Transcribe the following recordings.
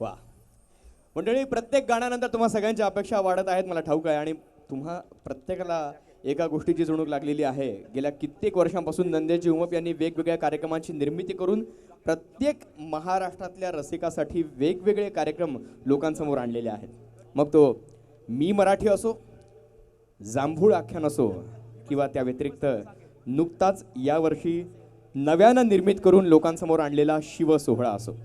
वा मंडळी, प्रत्येक गाण्यानंतर तुम्हा सगळ्यांच्या अपेक्षा वाढत आहेत मला ठाऊक आहे, आणि तुम्हा प्रत्येकाला एका गोष्टीची जणूक लागलेली आहे. गेल्या कित्येक वर्षांपासून नंदेजी उमप यांनी वेगवेगळ्या कार्यक्रमांची निर्मिती करून प्रत्येक महाराष्ट्रातल्या रसिकासाठी वेगवेगळे कार्यक्रम लोकांसमोर आणलेले आहेत. मग तो मी मराठी असो, जांभूळ आख्यान असो, किंवा त्या व्यतिरिक्त नुकताच यावर्षी नव्यानं निर्मित करून लोकांसमोर आणलेला शिव सोहळा असो,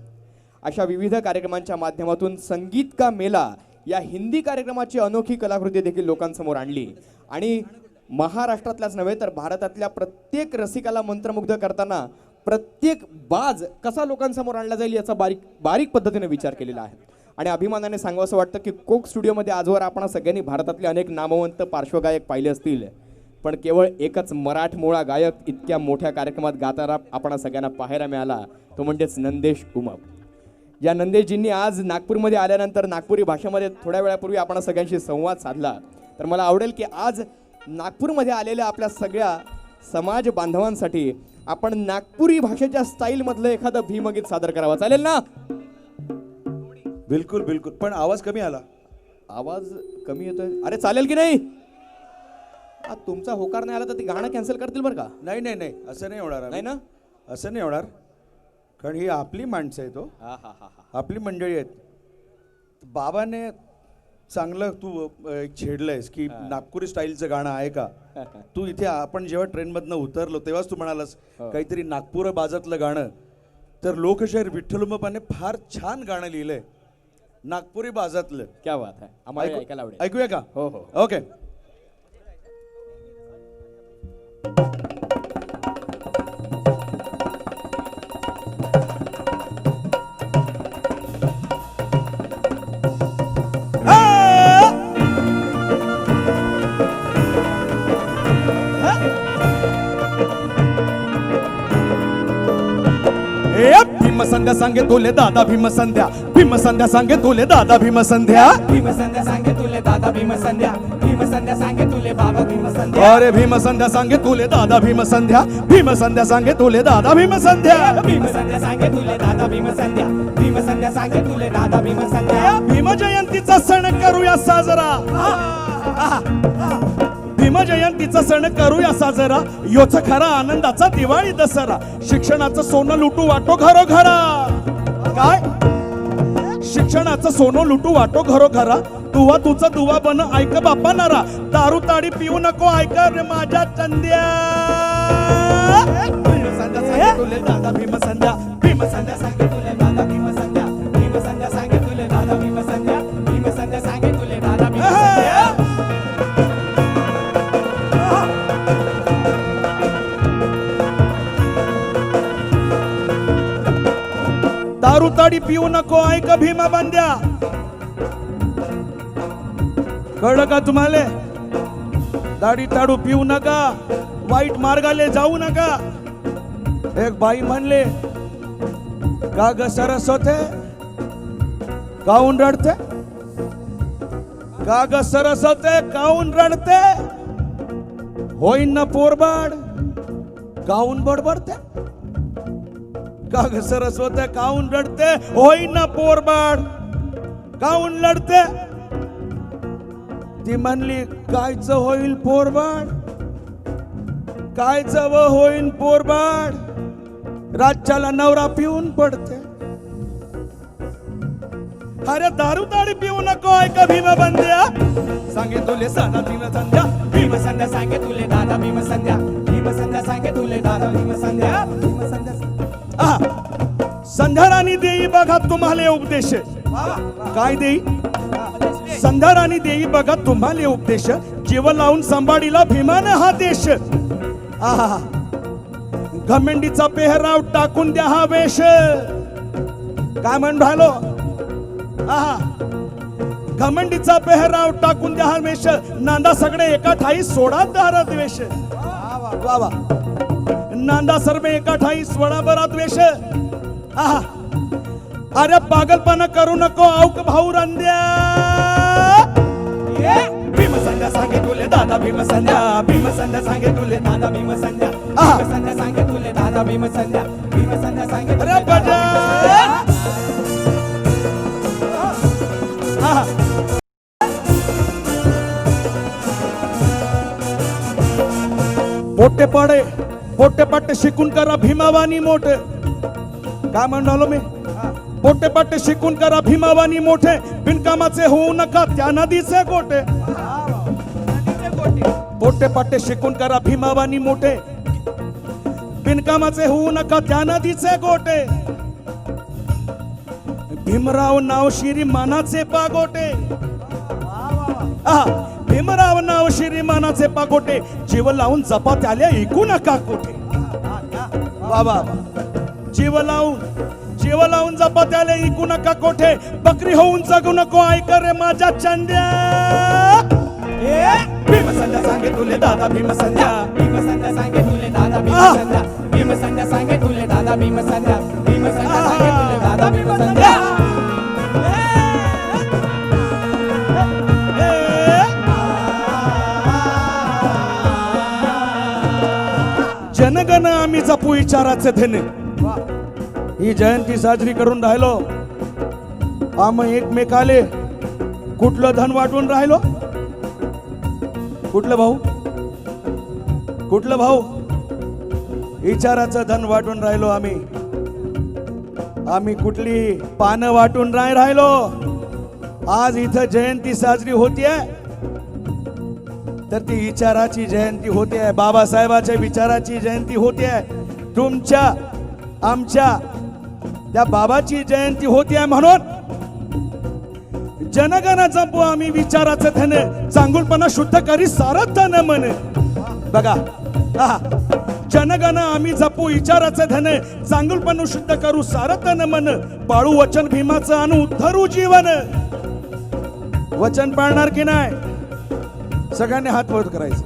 अशा विविध कार्यक्रमांच्या माध्यमातून संगीत का मेला या हिंदी कार्यक्रमाची अनोखी कलाकृती देखील लोकांसमोर आणली, आणि महाराष्ट्रातल्याच नव्हे तर भारतातल्या प्रत्येक रसिकाला मंत्रमुग्ध करताना प्रत्येक बाज कसा लोकांसमोर आणला जाईल याचा बारीक बारीक पद्धतीने विचार केलेला आहे. आणि अभिमानाने सांगावंसं वाटतं की कोक स्टुडिओमध्ये आजवर आपण सगळ्यांनी भारतातले अनेक नामवंत पार्श्वगायक पाहिले असतील, पण केवळ एकच मराठमोळा गायक इतक्या मोठ्या कार्यक्रमात गाताना आपण सगळ्यांना पाहायला मिळाला, तो म्हणजेच नंदेश उमप. या नंदेशजींनी आज नागपूरमध्ये आल्यानंतर नागपुरी भाषेमध्ये थोड्या वेळापूर्वी आपण सगळ्यांशी संवाद साधला. तर मला आवडेल की आज नागपूरमध्ये आलेल्या आपल्या सगळ्या समाज बांधवांसाठी आपण नागपुरी भाषेच्या स्टाईलमधलं एखादं भीमगीत सादर करावं, चालेल ना? बिलकुल बिलकुल, पण आवाज कमी आला. आवाज कमी येतोय? अरे चालेल की नाही? तुमचा होकार नाही आला तर ते गाणं कॅन्सल करतील बरं का? नाही नाही नाही, असं नाही होणार. नाही ना? असं नाही होणार, कारण ही आपली माणसं आहेत. हो, आपली मंडळी आहेत. बाबाने चांगलं तू छेडलंयस की नागपुरी स्टाईलचं गाणं आहे का. तू इथे आपण जेव्हा ट्रेनमधनं उतरलो तेव्हाच तू म्हणालास काहीतरी नागपूर बाजातलं गाणं. तर लोकशाहीर विठ्ठल उमपाने फार छान गाणं लिहिलंय नागपुरी बाजातलं. क्या बात आहे, आम्हाला ऐकायला आवडेल. ऐकूया का? हो हो, ओके. भीमसंध्या सांगे तुले दादा भीमसंध्या, भीमसंध्या सांगे तुले दादा भीमसंध्या, भीमसंध्या सांगे तुले दादा भीमसंध्या, भीमसंध्या सांगे तुले बाबा भीमसंध्या. अरे भीमसंध्या सांगे तुले दादा भीमसंध्या, भीमसंध्या सांगे तुले दादा भीमसंध्या, भीमसंध्या सांगे तुले दादा भीमसंध्या, भीमसंध्या सांगे तुले दादा भीमसंध्या. भीम जयंतीचा सण करूया साजरा, भीम जयंतीचा सण करूया साजरा, योच खरा आनंदाचा दिवाळी दसरा. शिक्षणाचं सोनं लुटू वाटो घरोघरा, काय शिक्षणाचं सोनं लुटू वाटो घरोघरा. तुवा तुझा दुवा बन ऐक बापा नारा, दारू ताडी पिऊ नको ऐक रे माझ्या चंद्या. भीमसंध्या सांगे तुले दादा भीमसंध्या, भीमसंध्या सांगे तुले दादा भीमसंध्या, भीमसंध्या सांगे तुले दादा भीमसंध्या, भीमसंध्या सांगे तुले दादा भीमसंध्या. दारू ताडी पिऊ नको ऐक भीमा बंद्या. कळलं का तुम्हाला? दाढी ताडू पिऊ नका, वाईट मार्गाले जाऊ नका. एक बाई म्हणले का ग सरस होते, काऊन रडते, का ग सरस होते काऊन रडते, होईन ना पोरबाड काऊन बडबडते, का ग सरस होते काऊन रडते, होईन ना पोरबाड काऊन लढते. ती म्हणली कायच होईल पोरबाड, कायच व होईन पोरबाड, राज्याला नवरा पिऊन पडते. अरे दारू ताडी पिऊ नको ऐका भीमा बंद्या, सांगे तुले साधा भीमसंध्या, भीमसंध्या सांगे तुले दादा भीमसंध्या, भीमसंध्या सांगे तुले दादा भीमसंध्या, भीमसंध्या. संध्या राणी देई बघा तुम्हाला उपदेश, काय देई संध्या राणी देई बघा तुम्हाला उपदेश, जीव लावून सांभाळीला भीमाने हा देश. आहा, घमेंडीचा पेहराव टाकून द्या हा वेश, काय म्हणून राहिलो. आहा, घमंडीचा पेहराव टाकून द्या हा वेश, नांदा सगळे एका ठाई सोडा दारा द्वेष. वा वा, नांदा सर्व एका ठाई सोडा बरा द्वेष. आहा, अरे पागलपणा करू नको औक भाऊ रंद्या. भीमसंध्या सांगे तुले दादा भीमसंध्या, भीमसंध्या सांगे तुले दादा भीमसंध्या, भीमसंध्या सांगे तुले दादा भीमसंध्या, भीमसंध्या सांगे तुले दादा भीमसंध्या. पोटे पाटे शिकून करा भीमावानी मोठे. काय म्हणालो मी? पोटे पाटे शिकून करा भीमावानी मोठे, बिनकामाचे होऊ नका त्या नदीचे गोटे. पोटे पाटे शिकून करा भीमावानी मोठे, बिनकामाचे होऊ नका त्या नदीचे गोटे. भीमराव नाव श्रीमानाचे पागोटे. भीमराव नाव श्रीमानाचे पागोटे, जीव लावून जपा त्याले ऐकू नका कोठे. बाबा जीव लावून जपा त्याले ऐकू नका कोठे. बकरी होऊन जगू नको ऐक रे माझ्या चंद्या. भीमसंध्या सांगे तुले दादा भीमसंध्या. भीमसंध्या सांगे तुले दादा भीमसंध्या. भीमसंध्या सांगे तुले दादा भीमसंध्या. भीमसंध्या सांगे तुले दादा भीमसंध्या. जनगण आम्ही जपू विचाराचे धने. ही जयंती साजरी करून राहिलो आम्ही एकमेकाले कुठलं धन वाटून राहिलो. कुठलं भाऊ विचाराचं धन वाटून राहिलो आम्ही कुठली पानं वाटून नाही राहिलो. आज इथं जयंती साजरी होतीये तर ती विचाराची जयंती होते. बाबासाहेबाच्या विचाराची जयंती होते. तुमच्या आमच्या त्या बाबाची जयंती होते. म्हणून जनगण जपू आम्ही विचाराचं धन, चांगुलपणा शुद्ध करी सारं तन मन. बघा जनगण आम्ही जपू विचाराचं धन, चांगुलपणा शुद्ध करू सारं तन मन. पाळू वचन भीमाचं आणू उद्धरू जीवन. वचन पाळणार की नाही? सगळ्यांनी हात वर करायचं.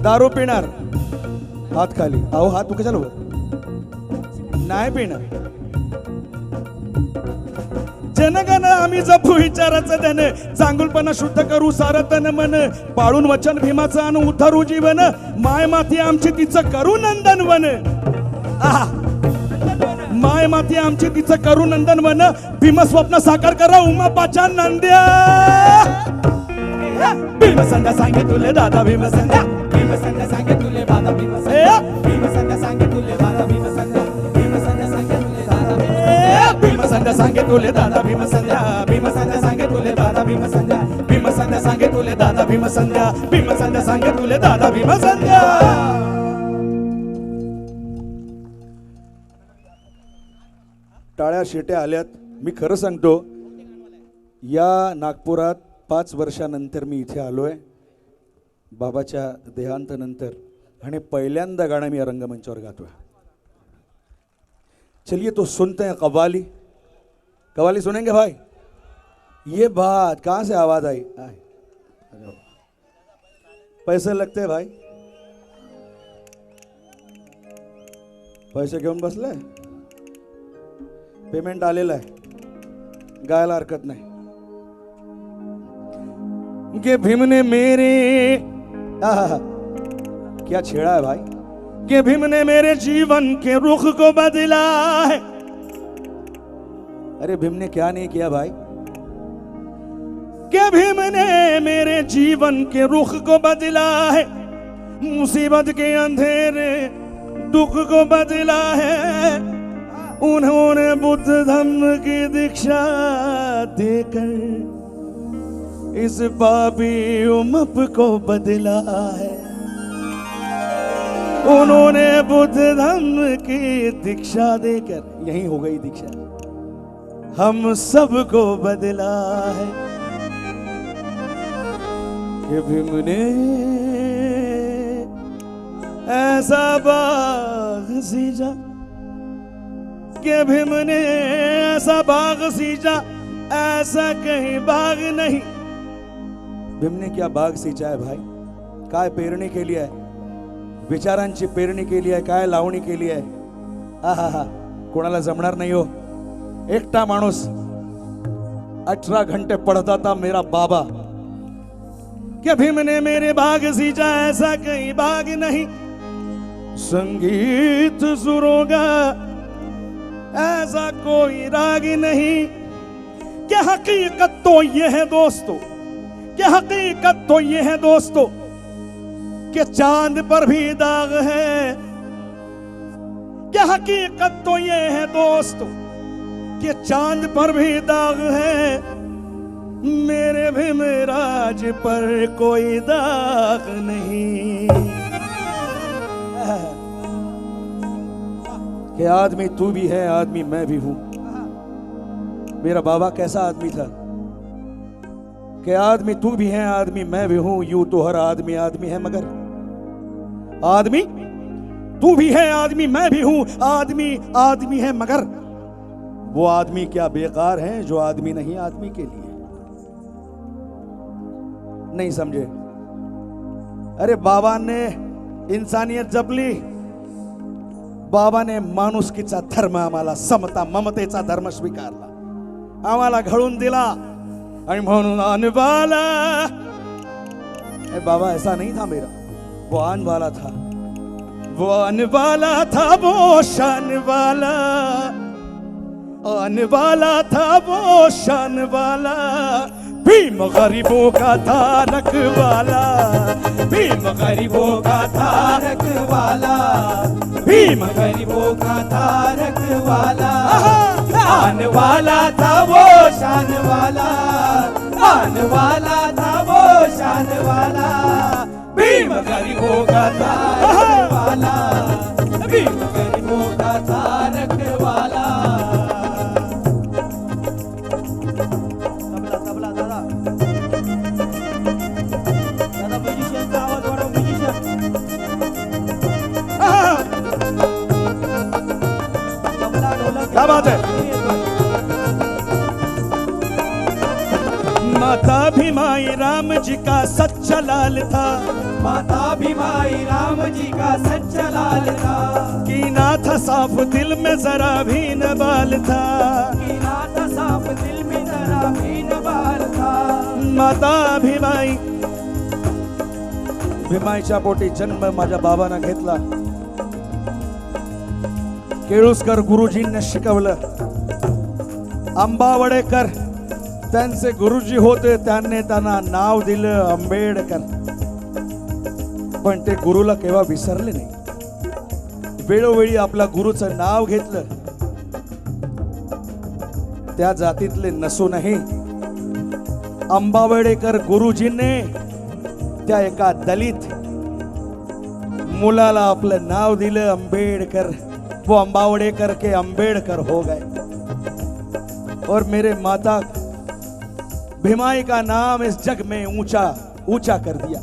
दारू पिणार हात खाली. अहो हात तू कशाला वर? नाही पिणार. जनगण आम्ही जपू विचाराचं धन, चांगुलपणा शुद्ध करू सारं तन मन. पाळून वचन भीमाचं आणू उद्धरू जीवन. माय माती आमची तिचं करू नंदनवन. माय माती आमची तिचं करू नंदनवन. भीम स्वप्न साकार करा उमापाच्या नंद्या. भीमसंध्या सांगे तुले दादा भीमसंध्या. भीमसंध्या सांगे तुले दादा भीमसंध्या. भीमसंध्या सांगे तुले दादा भीमसंध्या. भीमसंध्या सांगे तुले दादा भीमसंध्या. भीमसंध्या सांगे तुले दादा भीमसंध्या. भीमसंध्या सांगे तुले दादा भीमसंध्या. भीमसंध्या सांगे तुले दादा भीमसंध्या. भीमसंध्या सांगे तुले दादा भीमसंध्या. टाळ्या शिट्या आल्यात. मी खरं सांगतो, या नागपुरात 5 वर्षानंतर मी इथे आलोय बाबाच्या देहांतानंतर, आणि पहिल्यांदा गाणं मी या रंगमंचावर गातोय. चलिए तो सुनते हैं कव्वाली सुनेंगे भाई. ये बात कहाँ से आवाज आई? पैसे लगते हैं भाई. पैसे घेऊन बसले, पेमेंट आलेलं आहे, गायला हरकत नाही. के भीम ने मेरे क्या छेड़ा है भाई. कि भीम ने मेरे जीवन के रुख को बदला है. अरे भीम ने क्या नहीं किया भाई. कि भीम ने मेरे जीवन के रुख को बदला है. मुसीबत के अंधेरे दुख को बदला है. उन्होंने बुद्ध धम्म की दीक्षा देकर इस पापी उमप को बदला है. उन्होंने बुद्ध धम्म की दीक्षा देकर, यही हो गई दीक्षा, हम सबको बदला है. कि भीम ने ऐसा बाग सींचा, कि भीम ने ऐसा बाग सींचा ऐसा कहीं बाग नहीं. भीम ने क्या बाग सींचा है भाई. काय पेरणी केली आहे, विचारांची पेरणी केली आहे, काय लावणी केली आहे. हा कोणाला जमणार नाही हो. एकटा माणूस 18 घंटे पढ़ता था मेरा बाबा. कि भीम ने मेरे बाग सींचा ऐसा कहीं बाग नहीं. संगीत सुरों का ऐसा कोई राग नहीं. कि हकीकत तो ये है दोस्तों, कि हकीकत तो ये है दोस्तों, कि चांद पर भी दाग है, क्या हकीकत तो ये है दोस्तों कि चांद पर भी दाग है, मेरे भी मेराज पर कोई दाग नहीं। कि आदमी तू भी है, आदमी मैं भी हूं। मेरा बाबा कैसा आदमी था कि आदमी तू भी है, आदमी मैं भी हूं। यूं तो हर आदमी आदमी है, मगर आदमी तू भी है, आदमी मैं भी हूं। आदमी आदमी है, मगर वो आदमी क्या बेकार है जो आदमी नहीं आदमी के लिए। नहीं समझे? अरे बाबा ने इंसानियत जपली, बाबा ने माणुसकीचा धर्म आम्हाला, समता ममतेचा धर्म स्वीकारला, आम्हाला घडून दिला। आणि म्हणून आनवाला, बाबा ऐसा नहीं था मेरा, वो आन वाला था, वो आने वाला था, वो शान वाला, आने वाला था वो शान वाला। भीम गरीबों का था रखवाला, भीम गरीबों का था रखवाला, भीम गरीबों का था रखवाला। आने वाला था वो शान वाला, आने वाला था वो शान वाला। भीम गरीबों का था रखवाला, भीम गरीबों का था रखवाला। तबला दादा, दादा म्युझिशियनचा आवाज वाढव, म्युझिशियन। तबला ढोलक क्या बात है? माता भीमाई राम जी का सच्चा लाल था, माता भीमाई राम जी का सच्चा लाल था। कीना था साफ दिल में जरा भी न बाल था, कीना था साफ दिल में जरा भी न बाल था। माता भीमाई, भीमाईच्या पोटी जन्म माझ्या बाबांना घेतला। केळुसकर गुरुजींनी शिकवलं, आंबावडेकर त्यांचे गुरुजी होते, त्यांनी त्यांना नाव दिलं आंबेडकर। पण ते गुरुला केव्हा विसरले नाही, वेळोवेळी आपल्या गुरुचं नाव घेतलं। त्या जातीतले नसूनही आंबावडेकर गुरुजींनी त्या एका दलित मुलाला आपलं नाव दिलं अंबेडकर। वो अंबावडेकर के अंबेडकर हो गए और मेरे माता भीमाई का नाम इस जग में ऊंचा ऊंचा कर दिया।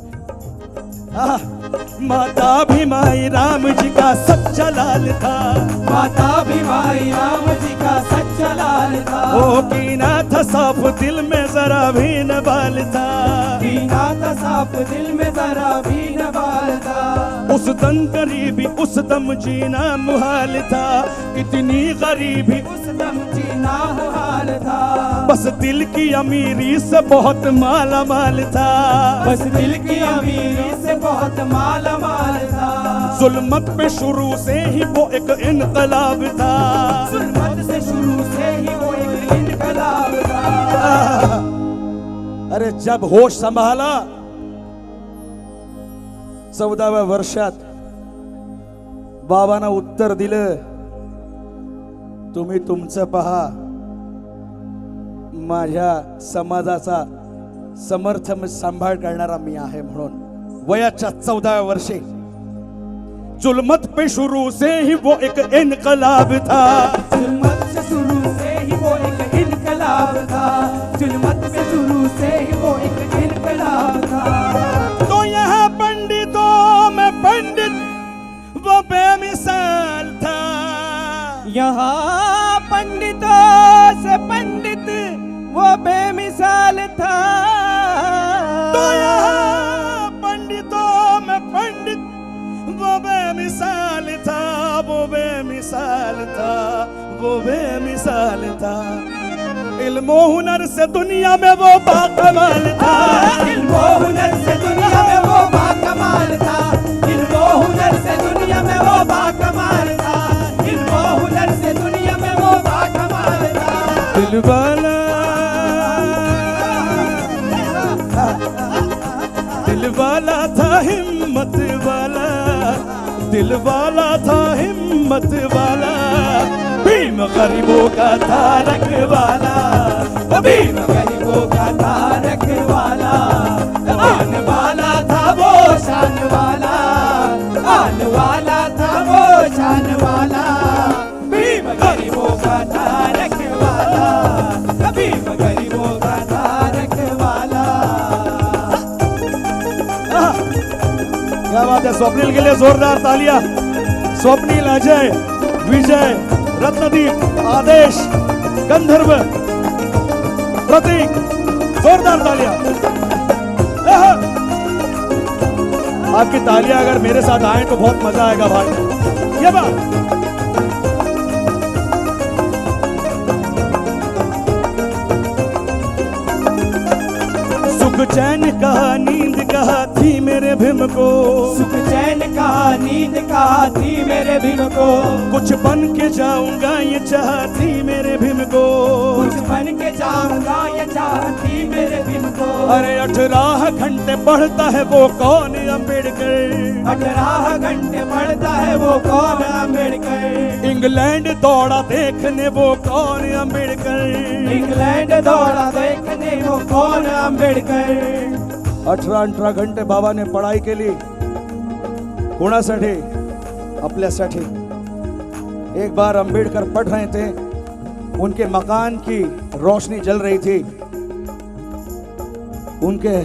माता भीमाई राम जी का सच्चा लाल था, माता भीमाई राम जी का सच्चा लाल था। ओ कीना था साफ दिल में जरा भी न बाल था, कीना था साफ दिल में जरा भी न बाल था। उस दम गरीबी उस दम जीना मुहाल था, इतनी गरीबी उस दम जीना मुहाल था। बस दिल की अमीरी से बहुत माला माल था, बस दिल की अमीरी से बहुत माला माल था। जुल्मत पे शुरू से ही वो एक इनकलाब था, जुल्मत से शुरू से ही वो एक इनकलाब था। अरे जब होश संभाला 14व्या वर्षात बाबांना उत्तर दिलं, तुम्ही तुमचं पहा, माझ्या समाजाचा समर्थन सांभाळ करणारा मी आहे म्हणून। वयाच्या 14व्या वर्षी जुल्मत पे शुरू से ही वो एक इनकलाब था, जुल्मत से शुरू से ही वो एक इनकलाब था। जुल्मत से शुरू से ही वो एक इनकलाब था। तो यहाँ पंडितों में पंडित वो बेमिसाल था, यहाँ पंडितों से पंडित वो बेमिसाल था। तो यहाँ पंडितों में पंडित वो बेमिसाल था, वो बेमिसाल था, वो बेमिसाल था। इल्म और हुनर से दुनिया में वो बाकमाल था, इल्म और हुनर से दुनिया में वो बाकमाल था। इल्म और हुनर से दुनिया में वो बाकमाल था। इल्म और हुनर से दुनिया में वो बाकमाल था। दिलवाला दिलवाला था, हिम्मत दिल वाला था हिम्मत वाला, भीम गरीबों का था रखवाला, भीम गरीबों का था रखवाला, आन वाला था वो शान वाला, आन वाला था वो शान वाला, भीम गरीबों का था रखवाला, भीम गरीबों का था रखवाला। क्या बात है, स्वप्निल के लिए जोरदार तालियां। स्वप्निल, अजय, विजय, रत्नदीप, आदेश, गंधर्व, प्रतीक, जोरदार तालियां। आपकी तालियां अगर मेरे साथ आए तो बहुत मजा आएगा भाई। ये बात सुख चैन कहा नींद कहा थी मेरे भीम को, सुख चैन का नींद का थी मेरे भीम को, कुछ बन के जाऊंगा ये चाहती मेरे भीम को, कुछ बन के जाऊंगा ये चाहती मेरे भीम को। अरे 18 घंटे पढ़ता है वो कौन अम्बेडकर, 18 घंटे पढ़ता है वो कौन अम्बेडकर, इंग्लैंड दौड़ा देखने वो कौन अम्बेडकर, इंग्लैंड दौड़ा देखने वो कौन अम्बेडकर। 18 घंटे बाबाने पढाई केली कोणासाठी, आपल्यासाठी। एक बार अंबेडकर पढ़ रहे थे, उनके मकान की रोशनी जल रही थी, उनके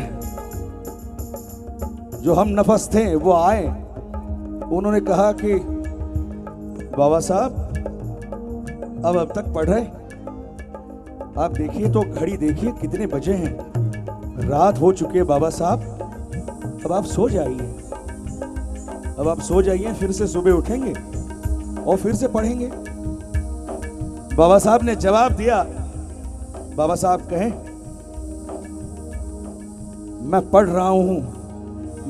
जो हम नफस थे वो आए, उन्होंने कहा कि बाबा साहब अब तक पढ़ रहे, आप देखिए तो घड़ी देखिए कितने बजे हैं, रात हो चुकी है बाबा साहब, अब आप सो जाइए, अब आप सो जाइए, फिर से सुबह उठेंगे और फिर से पढ़ेंगे। बाबा साहब ने जवाब दिया, बाबा साहब कहें मैं पढ़ रहा हूं,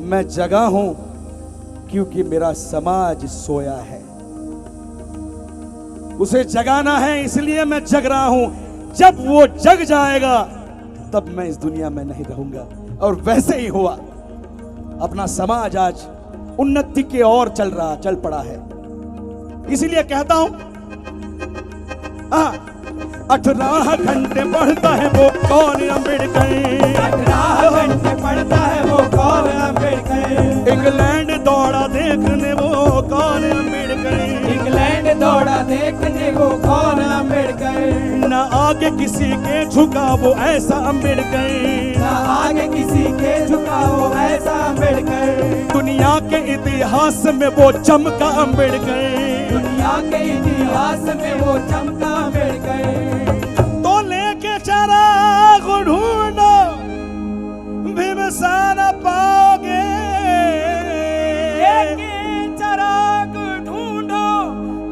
मैं जगा हूं क्योंकि मेरा समाज सोया है, उसे जगाना है इसलिए मैं जग रहा हूं, जब वो जग जाएगा तब मैं इस दुनिया में नहीं रहूंगा। और वैसे ही हुआ, अपना समाज आज उन्नति की ओर चल पड़ा है। इसीलिए कहता हूं 18 घंटे पढ़ता है वो कौन अम्बेडकर, 18 घंटे पढ़ता है वो कौन अम्बेडकर, इंग्लैंड दौड़ा देखने वो कौन अम्बेडकर, इंग्लैंड दौड़ा देखने वो कौन अम्बेडकर, न आगे किसी के झुका वो ऐसा अम्बेडकर, ना आगे किसी के झुका वो ऐसा अम्बेडकर, दुनिया के इतिहास में वो चमका अम्बेडकर, दुनिया के इतिहास में वो चमका अम्बेडकर। तो लेके चराग ढूंढो भीमसेन पाओगे, लेके चराग ढूंढो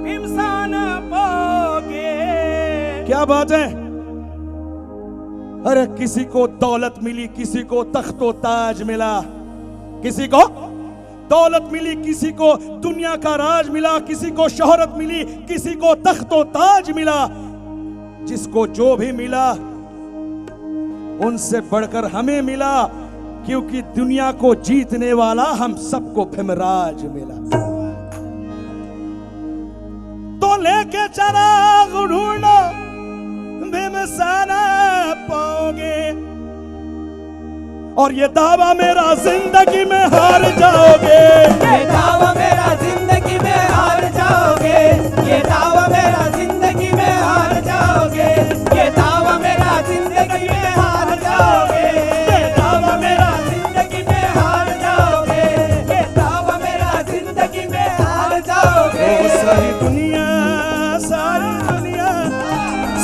भीमसेन पाओगे। क्या बात है। अरे किसी को दौलत मिली, किसी को तख्तो ताज मिला, किसी को दौलत मिली, किसी को दुनिया का राज मिला, किसी को शोहरत मिली, किसी को तख्तो ताज मिला। जिसको जो भी मिला उनसे बढ़कर हमें मिला, क्योंकि दुनिया को जीतने वाला हम सबको भीमराज मिला। तो लेके चराग ढूंढो भीमसेन पाओगे, और ये दावा मेरा जिंदगी में हार जाओगे, ये दावा मेरा जिंदगी में हार जाओगे, ये दावा मेरा जिंदगी में हार जाओगे, ये दावा मेरा जिंदगी में हार जाओगे, ये दावा मेरा जिंदगी में हार जाओगे, ये दावा मेरा जिंदगी में हार जाओगे। सारी दुनिया सारी दुनिया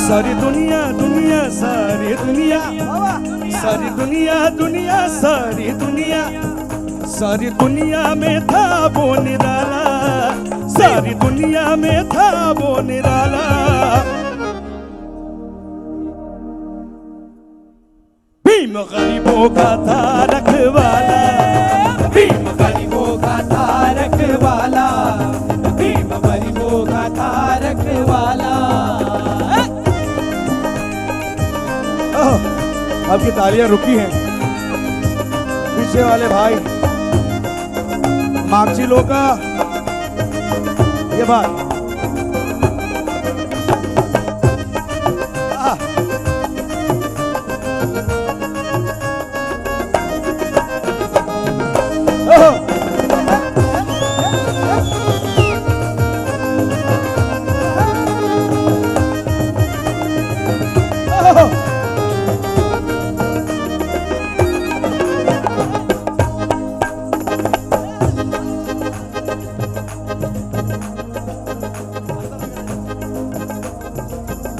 सारी दुनिया दुनिया सारी दुनिया सारी दुनिया दुनिया सारी दुनिया सारी दुनिया में था वो निराला, सारी दुनिया में था वो निराला। भीम गरीबों का था रखवाला, भीम गरीबों का था रखवाला, भीम गरीबों का था रखवाला। आपकी तालियां रुकी हैं, पीछे वाले भाई मागची लोक ये बात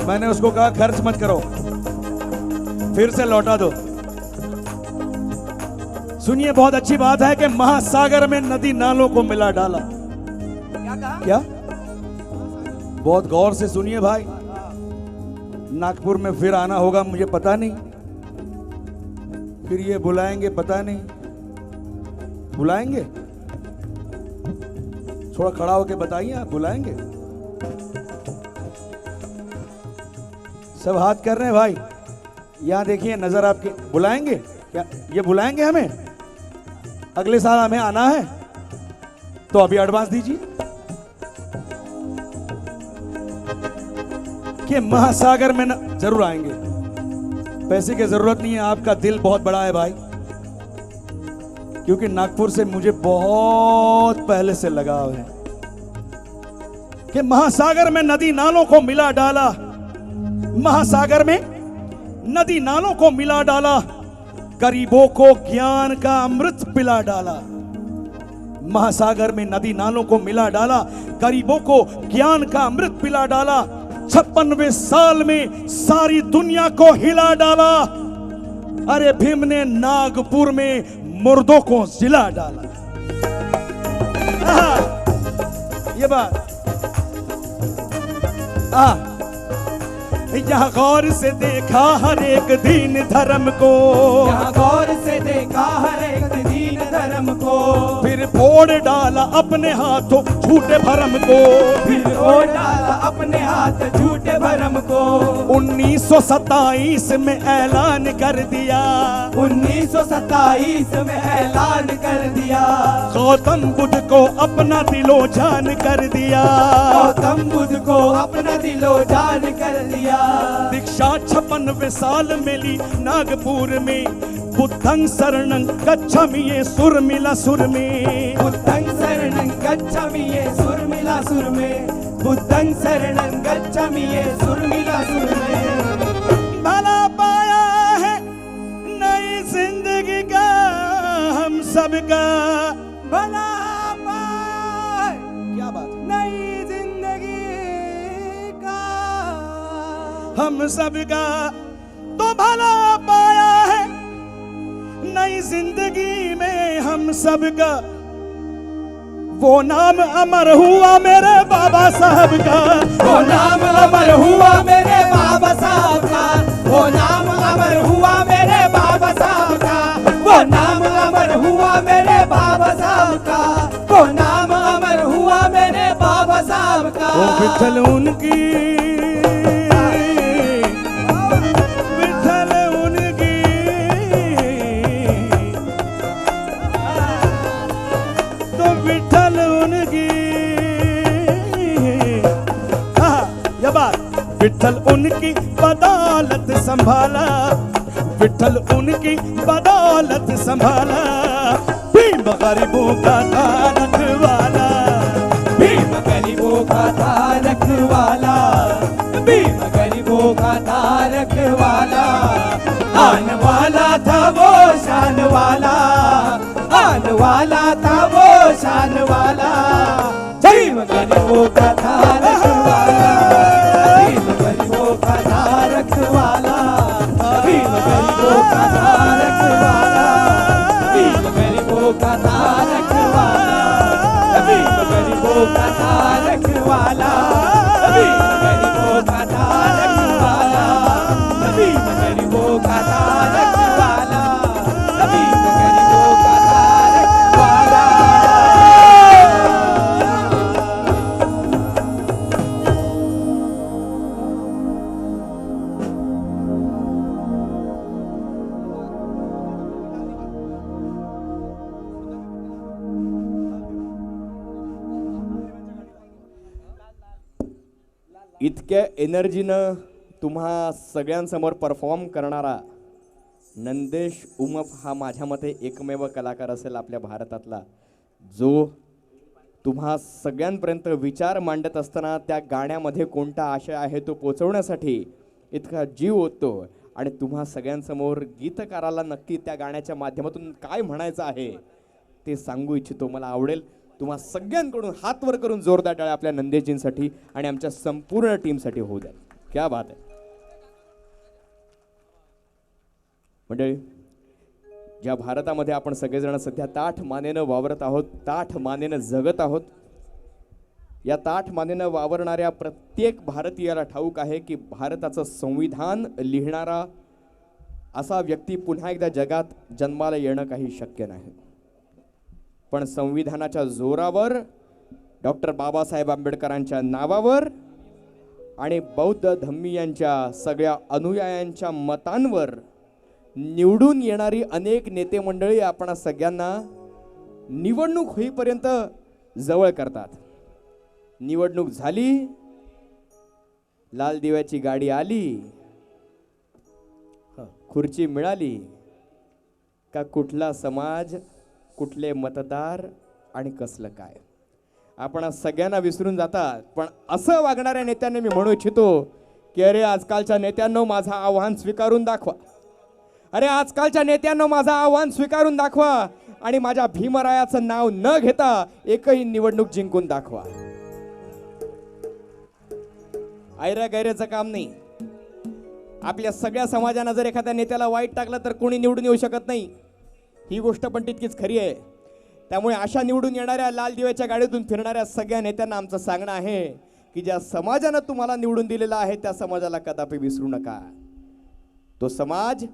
मैंने उसको कहा खर्च मत करो, फिर से लौटा दो। सुनिए, बहुत अच्छी बात है कि महासागर में नदी नालों को मिला डाला। क्या कहा? क्या? बहुत गौर से सुनिए भाई। नागपुर में फिर आना होगा, मुझे पता नहीं, फिर ये बुलाएंगे पता नहीं, बुलाएंगे? थोड़ा खड़ा होके बताइए, आप बुलाएंगे? सब हाथ कर रहे हैं भाई, यहां देखिए नजर आपके। बुलाएंगे क्या? ये बुलाएंगे हमें? अगले साल हमें आना है तो अभी एडवांस दीजिए कि महासागर में जरूर आएंगे। पैसे की जरूरत नहीं है, आपका दिल बहुत बड़ा है भाई, क्योंकि नागपुर से मुझे बहुत पहले से लगाव है कि महासागर में नदी नालों को मिला डाला, महासागर में नदी नालों को मिला डाला, गरीबों को ज्ञान का अमृत पिला डाला। महासागर में नदी नालों को मिला डाला, गरीबों को ज्ञान का अमृत पिला डाला। 56वें साल में सारी दुनिया को हिला डाला। अरे भीम ने नागपुर में मुर्दों को जिला डाला। ये बात यहाँ गौर से देखा हर एक दीन धर्म को, यहाँ गौर से देखा हर एक दीन धर्म को, फिर फोड़ डाला अपने हाथों झूठे भरम को, फिर फोड़ डाला अपने हाथ झूठे भरम को। 1927 में ऐलान कर दिया, 1927 में ऐलान कर दिया, गौतम बुद्ध को अपना दिलो जान कर दिया, गौतम बुद्ध को अपना दिलो जान कर दिया। दीक्षा 56वें साल में ली नागपुर में, बुद्धं शरणं गच्छामि ये सुर मिला सुर में, बुद्धं शरणं गच्छामि ये सुर मिला सुर में, बुद्धं शरणं गच्छामि ये सुर मिला सुर में। भला पाया है नई जिंदगी का हम सबका, भला पाए क्या बात है? नई जिंदगी का हम सबका तो भला पाया है नई जिंदगी में हम सबका। वो नाम अमर हुआ मेरे बाबा साहब का, वो नाम अमर हुआ मेरे बाबा साहब का, वो नाम अमर हुआ मेरे बाबा साहब का, वो नाम अमर हुआ मेरे बाबा साहब का, वो नाम अमर हुआ मेरे बाबा साहब का। वो विठल उनकी, विठल उनकी, तो विठल उनकी, ये बात, विठल उनकी बदौलत संभाला, विठल उनकी बदौलत संभाला। भीम गरीबों का था रखवाला, भीम गरीबों का था रखवाला, भीम गरीबों का था रखवाला। आन वाला था वो शान वाला, आन वाला था वो शान वाला। भीम गरीबों का था रखवाला, भीम गरीबों का था रखवाला, भीम गरीबों का था रखवाला, भीम गरीबों का था रखवाला, भीम गरीबों का था रखवाला, भीम गरीबों का था रखवाला, भीम गरीबों का था रखवाला, भीम गरीबों का था रखवाला। इतक्या एनर्जीनं तुम्हा सगळ्यांसमोर परफॉर्म करणारा नंदेश उमप हा माझ्या मते एकमेव कलाकार असेल आपल्या भारतातला, जो तुम्हा सगळ्यांपर्यंत विचार मांडत असताना त्या गाण्यामध्ये कोणता आशय आहे तो पोचवण्यासाठी इतका जीव ओततो आणि तुम्हा सगळ्यांसमोर गीतकाराला नक्की त्या गाण्याच्या माध्यमातून काय म्हणायचं आहे ते सांगू इच्छितो. मला आवडेल तुम्हा सगळ्यांकडून हात वर करून जोरदार टाळ्या आपल्या नंदेशजींसाठी आणि आमच्या संपूर्ण टीमसाठी होऊ द्या. क्या बात आहे मंडळी. ज्या भारतामध्ये आपण सगळेजण सध्या ताठ मानेनं वावरत आहोत, ताठ मानेनं जगत आहोत, या ताठ मानेनं वावरणाऱ्या प्रत्येक भारतीयाला ठाऊक आहे की भारताचं संविधान लिहिणारा असा व्यक्ती पुन्हा एकदा जगात जन्माला येणं काही शक्य नाही. पण संविधानाच्या जोरावर, डॉक्टर बाबासाहेब आंबेडकरांच्या नावावर आणि बौद्ध धम्मीयांच्या सगळ्या अनुयायांच्या मतांवर निवडून येणारी अनेक नेते मंडळी आपण सगळ्यांना निवडणूक होईपर्यंत जवळ करतात. निवडणूक झाली, लाल दिव्याची गाडी आली, खुर्ची मिळाली का कुठला समाज, कुठले मतदार आणि कसलं काय आपण सगळ्यांना विसरून जातात. पण असं वागणाऱ्या नेत्यांना मी म्हणू इच्छितो की अरे आजकालच्या नेत्यांनो माझं आव्हान स्वीकारून दाखवा. अरे आजकालच्या नेत्यांनो माझं आव्हान स्वीकारून दाखवा आणि माझ्या भीमरायाचं नाव न घेता एकही निवडणूक जिंकून दाखवा. ऐरा गैरेचं काम नाही. आपल्या सगळ्या समाजानं जर एखाद्या नेत्याला वाईट टाकलं तर कोणी निवडून येऊ शकत नाही, ही गोष्ट पण तितकीच खरी आहे. त्यामुळे अशा निवडून येणाऱ्या लाल दिव्याच्या गाडीतून फिरणाऱ्या सगळ्या नेत्यांना आमचं सांगणं आहे की ज्या समाजानं तुम्हाला निवडून दिलेला आहे त्या समाजाला कदापि विसरू नका. तो समाज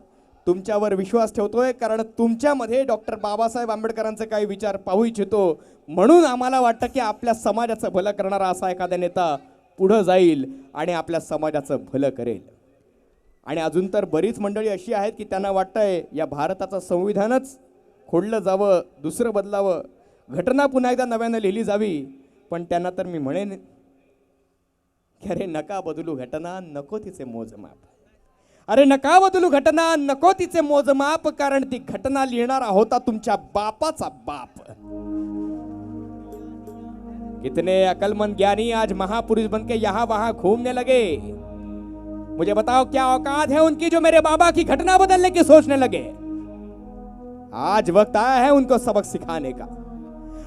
तुमच्यावर विश्वास ठेवतोय कारण तुमच्यामध्ये डॉक्टर बाबासाहेब आंबेडकरांचे काही विचार पाहू इच्छितो. म्हणून आम्हाला वाटतं की आपल्या समाजाचं भलं करणारा असा एखादा नेता पुढं जाईल आणि आपल्या समाजाचं भलं करेल. आणि अजून तर बरीच मंडळी अशी आहेत की त्यांना वाटतंय या भारताचं संविधानच खोडलं जावं, दुसरं बदलावं, घटना पुन्हा एकदा नव्यानं लिहिली जावी. पण त्यांना तर मी म्हणेन की अरे नका बदलू घटना, नको तिचे मोजमाप. अरे नका बदलू घटना, नको तिचे मोजमाप, कारण ती घटना लिहिणारा होता तुमच्या बापाचा बाप. कितने अकलमंद ज्ञानी आज महापुरुष बनके यहाँ वहां घूमने लगे. मुझे बताओ क्या औकात है उनकी जो मेरे बाबा की घटना बदलने की सोचने लगे. आज वक्त आया है उनको सबक सिखाने का.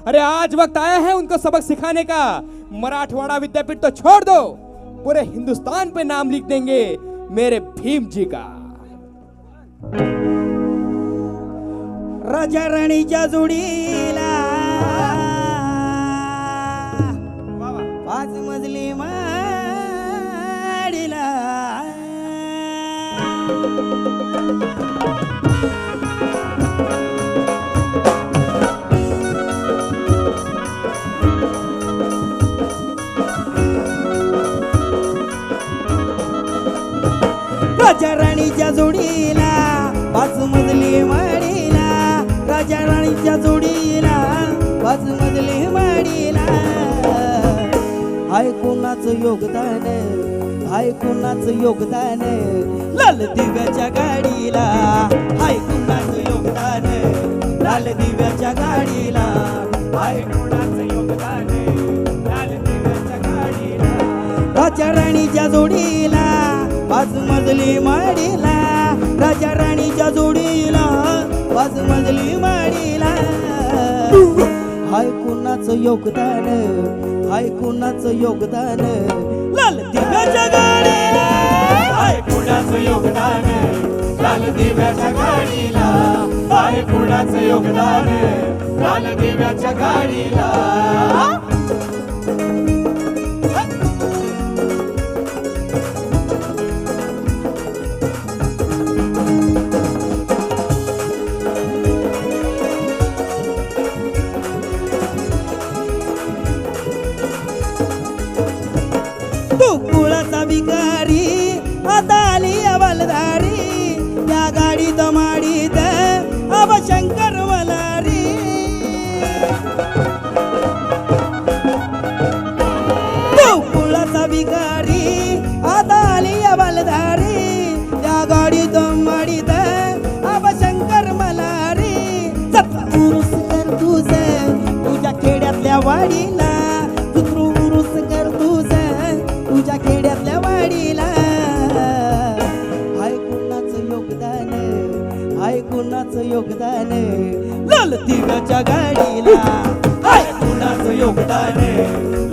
अरे आज वक्त आया है उनको सबक सिखाने का. मराठवाड़ा विद्यापीठ तो छोड़ दो, पूरे हिंदुस्तान पे नाम लिख देंगे मेरे भीम जी का. राजा राणीच्या जोडीला 5 मजली माडीला. राजा राणीच्या जोडीला 5 मजली माडीला. राजा राणीच्या जोडीला 5 मजली माडीला. हाय कोणाचं योगदान, हाय कोणाचं योगदान लाल दिव्याच्या गाडीला. हाय कोणाचं योगदान लाल दिव्याच्या गाडीला. हाय कोणाचं योगदान लाल दिव्याच्या गाडीला. राजा राणीच्या जोडीला 5 मजली माडीला. राजा राणीच्या जोडीला 5 मजली माडीला. हाय कोणाचं योगदान, हाय कोणाचं योगदान लाल दिव्याच्या गाडीला. हाय कोणाचं योगदान लाल दिव्याच्या गाडीला. हाय कोणाचं योगदान लाल दिव्याच्या गाडीला. कुळाचा भिकारी आता आली अवलधारी. त्या गाडीत माडीत अब शंकर वलारी. वाडीला दुसरू उरूस कर तुझ्या खेड्यातल्या वाडीला हाय कुणाचं योगदान हाय कुणाचं योगदान लाल दिव्याच्या गाडीला हाय कुणाचं योगदान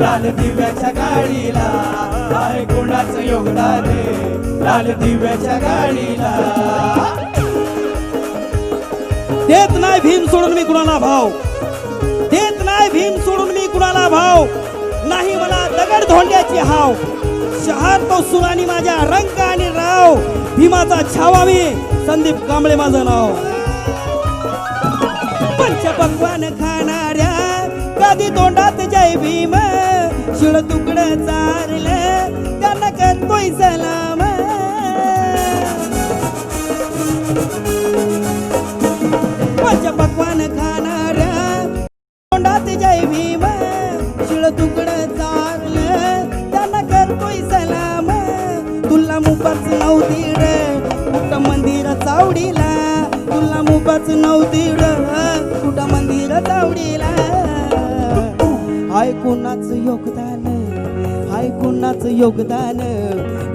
लाल दिव्याच्या गाडीला हाय कुणाचं योगदान लाल दिव्याच्या गाडीला देत नाही भीम सोडून मी कुणाला भाव देत नाही भीम सोडून मी कुणाला भाव नाही मला दगड धोंड्याची हाव शहर तो सुरानी माझ्या रंग आणि राव भीमाचा छावा मी संदीप कांबळे माझं नाव पंचपक्वान खाणाऱ्या कधी तोंडात जय भीम शिळ तुकड चारलं त्यांना करतोय सलाम पंचपक्वान खाणाऱ्या तोंडात जय भीम शिळ तुकड चारलं त्यांना करतोय सलाम तुला मुपाच नवतीड कुठं मंदिर चावडीला तुला मुपाच नवतीड कुठं मंदिर चावडीला हाय कुणाचं योगदान हाय कुणाचं योगदान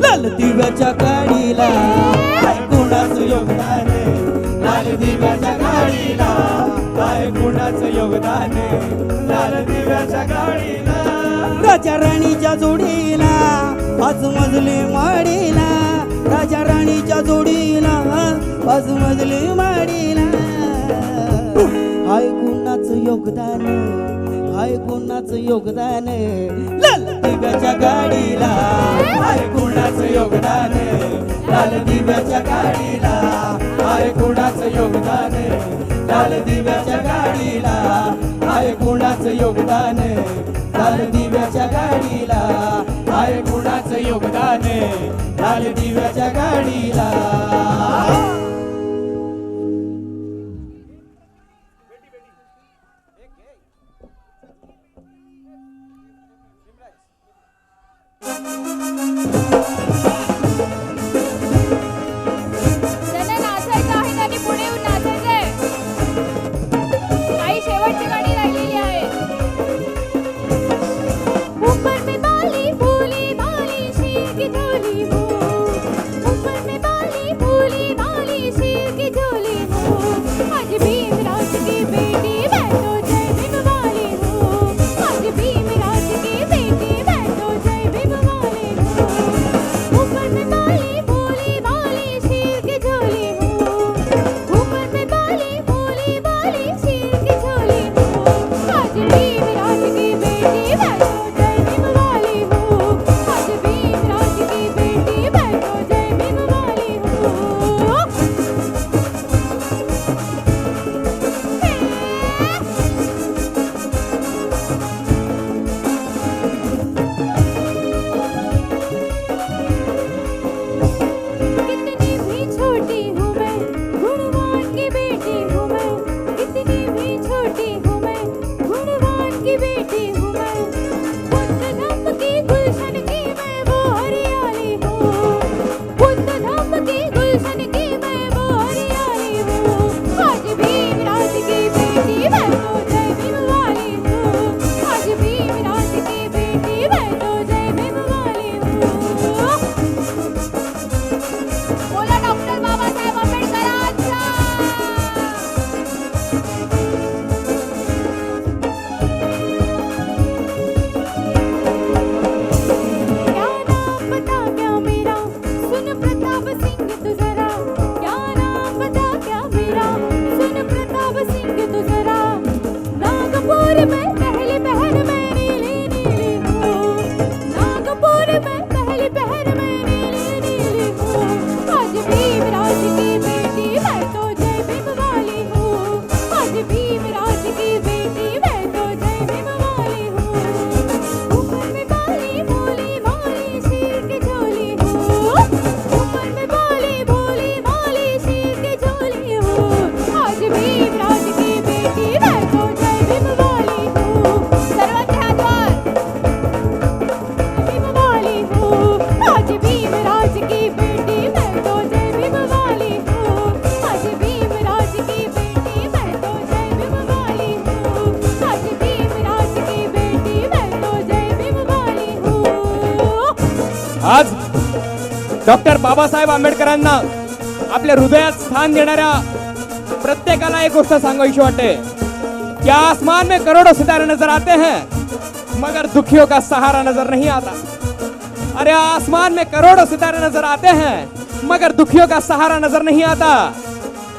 लाल दिव्याच्या गाडीला हाय कुणाचं योगदान लाल दिव्याच्या गाडीला हाय कुणाचं योगदान लाल दिव्याच्या गाडीला राजा राणीच्या जोडीला पाच मजली माडीला राजा राणीच्या जोडीला पाच मजली माडीला हाय कुणाचं योगदान हाय कुणाचं योगदान लाल दिव्याच्या गाडीला हाय कुणाचं योगदान लाल दिव्याच्या गाडीला हाय कुणाचं योगदान लाल दिव्याच्या गाडीला हाय कुणाचं योगदान लाल दिव्याच्या गाडीला हाय कुणाचं योगदान लाल दिव्याच्या गाडीला ज्यांना नाचायचं आहे त्यांनी पुढे येऊन नाचायचंय काही शेवटची गाणी राहिलेली आहे ऊपर में बाली फूली बाली शीर की झोली हो ऊपर में बाली फूली बाली शीर की झोली हो आज भीमराज की बेटी मैं तो जय भीम वाली हूँ आज भीमराज की बेटी मैं तो जय भीम वाली हूँ ऊपर में बाली फूली बाली शीर की झोली हो ऊपर में बाली फूली बाली शीर की झोली हो आज भीमराज की बेटी मैं तो जय भीम वाली हूँ आज भीमराज की बेटी मैं तो जय भीम वाली हूँ कितनी भी छोटी हूँ मैं गुणवान की बेटी हूँ मैं कितनी भी छोटी हूँ मैं गुणवान की बेटी हूँ मैं बुद्धधम्म की गुलशन की मैं वो हरियाली हूँ बुद्धधम्म की गुलशन की मैं वो हरियाली हूँ आज भीमराज की बेटी मैं तो जय भीम वाली हूँ आज भीमराज की बेटी मैं तो जय भीम वाली हूँ बोला डॉक्टर बाबासाहेब आंबेडकरांचा क्या नाम बता क्या मेरा सुन प्रताप सिंह तू जरा क्या नाम बता क्या मेरा सुन प्रताप सिंह तू जरा नागपुर में पहली पहर में नीली नीली हूँ नागपुर में पहली पहर में नीली नीली हूँ आज भीमराज की बेटी मैं तो जय भीम वाली हूँ आज भीमराज की बेटी मैं तो जय भीम वाली हूँ ऊपर में बाली भोली भाली शीर की झोली हो ऊपर में बाली भोली भाली शीर की झोली हो आज भीमराज की बेटी मैं तो जय भीम वाली हूँ डॉक्टर बाबासाहेब आंबेडकरांना आपल्या हृदयात स्थान देणाऱ्या प्रत्येकाला एक गोष्ट सांगायची वाटते कि आसमान में करोड़ों सितारे नजर आते हैं मगर दुखियों का सहारा नजर नहीं आता। अरे आसमान में करोड़ों सितारे नजर आते हैं मगर दुखियों का सहारा नजर नहीं आता।